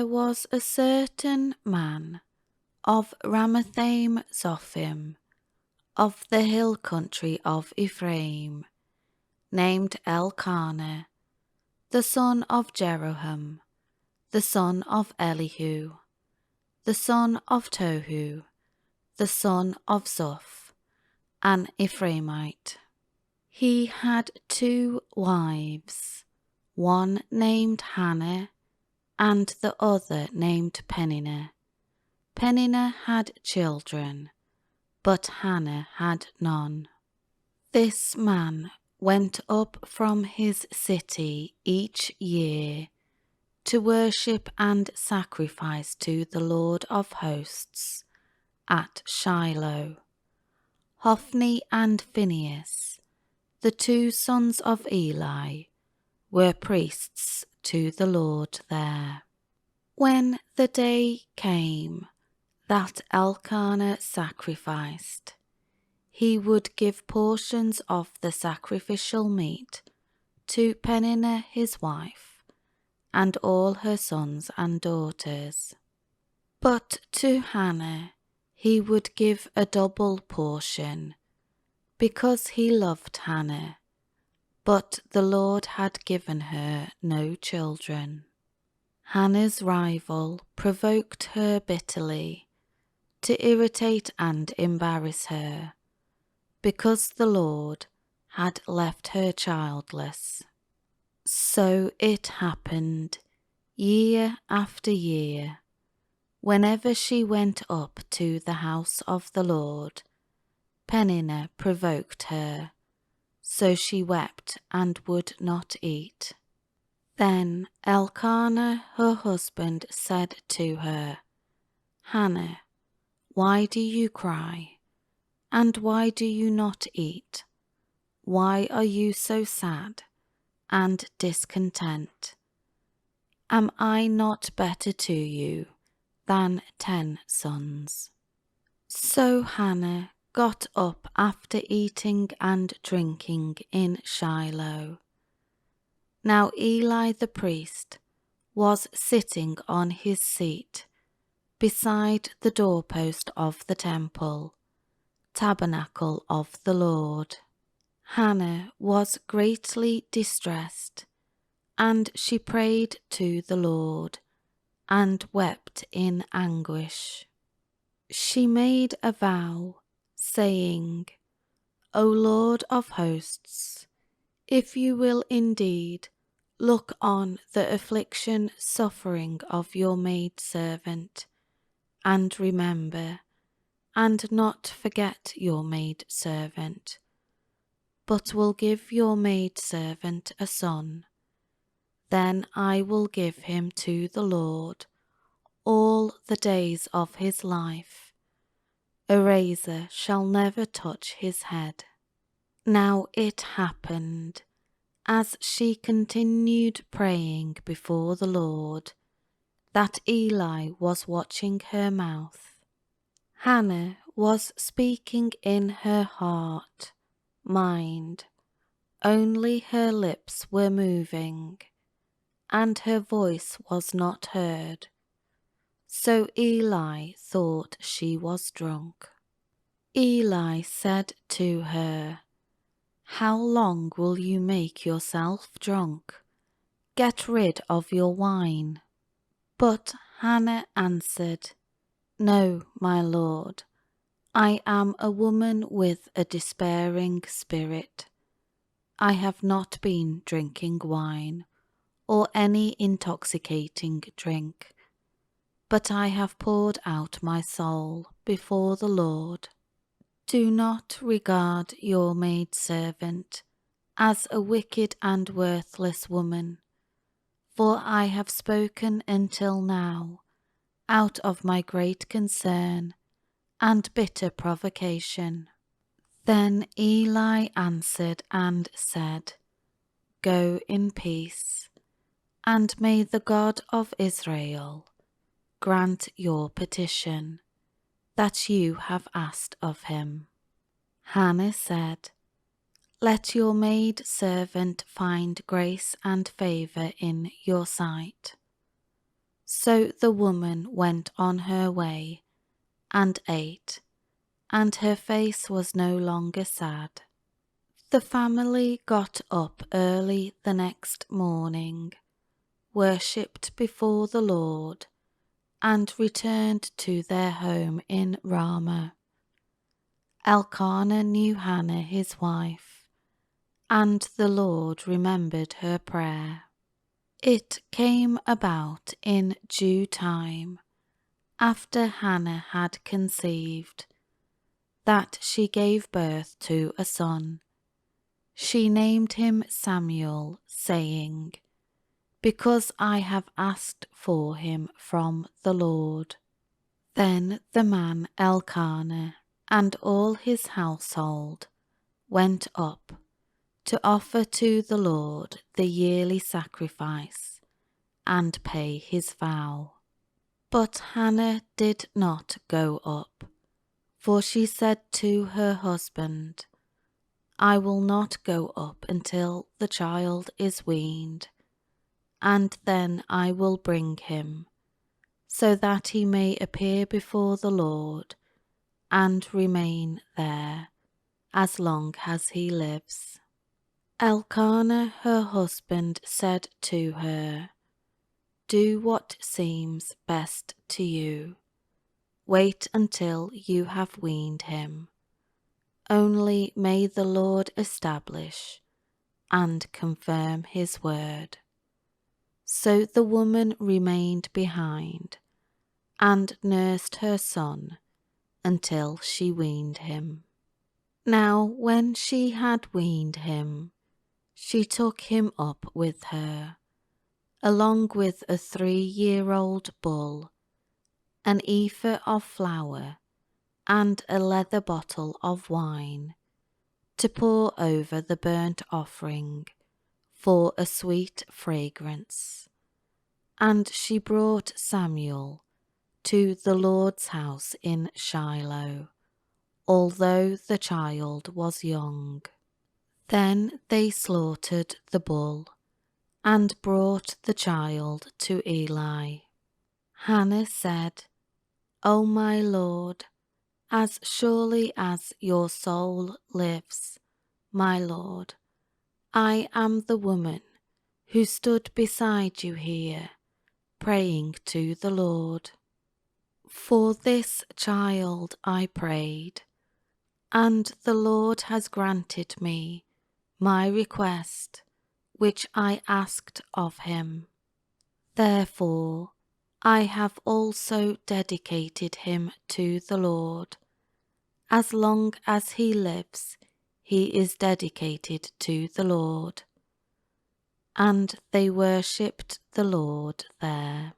there was a certain man of Ramathaim Zophim, of the hill country of Ephraim, named Elkanah, the son of Jeroham, the son of Elihu, the son of Tohu, the son of Zoph, an Ephraimite. He had 2 wives, one named Hannah and the other named Peninnah. Peninnah had children, but Hannah had none. This man went up from his city each year to worship and sacrifice to the Lord of hosts at Shiloh. Hophni and Phinehas, the 2 sons of Eli, were priests to the Lord there. When the day came that Elkanah sacrificed, he would give portions of the sacrificial meat to Peninnah his wife, and all her sons and daughters. But to Hannah he would give a double portion, because he loved Hannah, but the Lord had given her no children. Hannah's rival provoked her bitterly, to irritate and embarrass her, because the Lord had left her childless. So it happened year after year, whenever she went up to the house of the Lord, Peninnah provoked her, so she wept and would not eat. Then Elkanah her husband said to her, Hannah, why do you cry? And why do you not eat? Why are you so sad and discontent? Am I not better to you than 10 sons? So Hannah got up after eating and drinking in Shiloh. Now Eli the priest was sitting on his seat beside the doorpost of the temple, tabernacle of the Lord. Hannah was greatly distressed, and she prayed to the Lord and wept in anguish. She made a vow, saying, O Lord of hosts, if you will indeed look on the affliction suffering of your maidservant, and remember, and not forget your maidservant, but will give your maidservant a son, then I will give him to the Lord all the days of his life. A razor shall never touch his head. Now it happened, as she continued praying before the Lord, that Eli was watching her mouth. Hannah was speaking in her heart, mind, only her lips were moving, and her voice was not heard. So Eli thought she was drunk. Eli said to her, How long will you make yourself drunk? Get rid of your wine. But Hannah answered, No, my lord, I am a woman with a despairing spirit. I have not been drinking wine or any intoxicating drink, but I have poured out my soul before the Lord. Do not regard your maidservant as a wicked and worthless woman, for I have spoken until now out of my great concern and bitter provocation. Then Eli answered and said, Go in peace, and may the God of Israel grant your petition that you have asked of him. Hannah said, Let your maid servant find grace and favour in your sight. So the woman went on her way and ate, and her face was no longer sad. The family got up early the next morning, worshipped before the Lord, and returned to their home in Ramah. Elkanah knew Hannah his wife, and the Lord remembered her prayer. It came about in due time, after Hannah had conceived, that she gave birth to a son. She named him Samuel, saying, "Because I have asked for him from the Lord." Then the man Elkanah and all his household went up to offer to the Lord the yearly sacrifice and pay his vow. But Hannah did not go up, for she said to her husband, "I will not go up until the child is weaned, and then I will bring him, so that he may appear before the Lord and remain there as long as he lives." Elkanah, her husband, said to her, "Do what seems best to you. Wait until you have weaned him. Only may the Lord establish and confirm his word." So the woman remained behind and nursed her son until she weaned him. Now when she had weaned him, she took him up with her, along with a 3-year-old bull, an ephah of flour, and a leather bottle of wine, to pour over the burnt offering for a sweet fragrance. And she brought Samuel to the Lord's house in Shiloh, although the child was young. Then they slaughtered the bull and brought the child to Eli. Hannah said, "O my Lord, as surely as your soul lives, my Lord, I am the woman who stood beside you here, praying to the Lord. For this child I prayed, and the Lord has granted me my request, which I asked of him. Therefore I have also dedicated him to the Lord. As long as he lives, he is dedicated to the Lord." And they worshipped the Lord there.